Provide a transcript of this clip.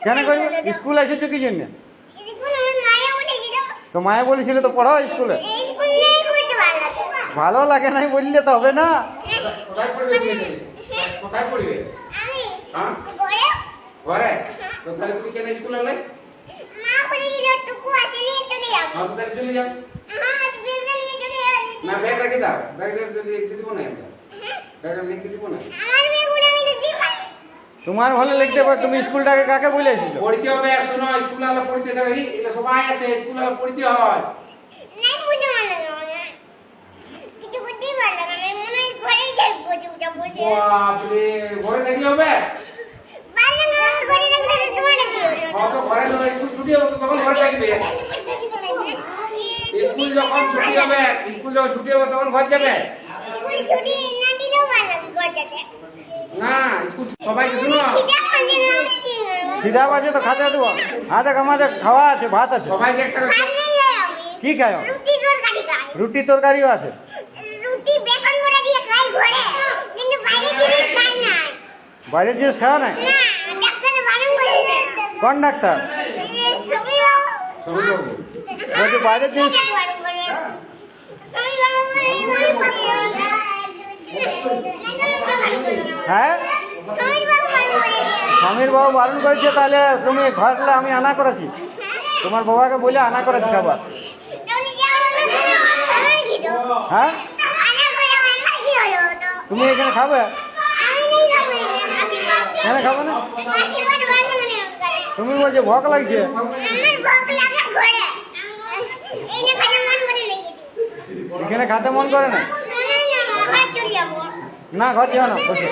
কেন করবে? স্কুল এসেছো কি জন্য? তো মায়া বলেছিল তো পড়াও স্কুলে। ভালো লাগে নাই বললে তো হবে না। কোথায় পড়বে তুমি? কোথায় পড়বে? হ্যাঁ ঘরে। তো তাহলে তুমি কেন স্কুলে এলে? মা বলেছিল টুকু আছে নিয়ে চলে যাও। হ্যাঁ তো তাহলে চলে যাও। হ্যাঁ ব্যাগটা নিয়ে চলে যাও। না ব্যাগ রেখে দাও, ব্যাগটা লিখতে দিব না আমরা, ব্যাগটা লিখতে দিব না। আমার ব্যাগটা আমি দিতে পারি। তোমার ভালো লিখতে পারো। তুমি স্কুলটাকে কাকে বলেছিল? পড়তে হবে, শোনো স্কুলে আলো পড়তে দেবে, এগুলো সবাই আছে স্কুলে আলো পড়তে হয়। নাই বুঝতে পারলাম না। কিছু বুঝতেই পারলাম না। মনে হয় ঘরেই থাকবো চুপচাপ বসে। বাপরে ঘরে দেখলে হবে? পারলাম না ঘরে রাখলে তোমার কি হলো? কত ঘরে যখন স্কুল ছুটি হবে তখন ঘরে থাকবে। স্কুল যখন ছুটি হবে, স্কুল যখন ছুটি হবে তখন ঘর যাবে। স্কুল ছুটি না দিলেও ভালো লাগে ঘর যেতে। না স্কুল সবাইকে শুনো, খিদা বাজে তো খাতে দেবো। হ্যাঁ দেখ আমাদের খাওয়া আছে, ভাত আছে। সবাইকে একটা করে কি খাও? রুটি তরকারি খাই। রুটি তরকারিও আছে। রুটি বেসন করে দিয়ে খাই ঘরে, কিন্তু বাইরে দিয়ে খাই না। বাইরের জিনিস খাওয়া নাই? না, ডাক্তার বারণ করেছে। কোন ডাক্তার? সবই বাবু। সবাই যাবে। বলছি বাইরের জিনিস। হ্যাঁ স্বামীর বাবু বারণ করেছে, তাহলে তুমি ঘরলে আমি আনা করেছি। তোমার বাবাকে বলে আনা করেছি খাবার। হ্যাঁ তুমি এখানে খাবে? কেন খাবে না? তুমি বলছো ভোক লাগছে। এখানে খেতে মন করে না? না ঘর যাও না, বসে।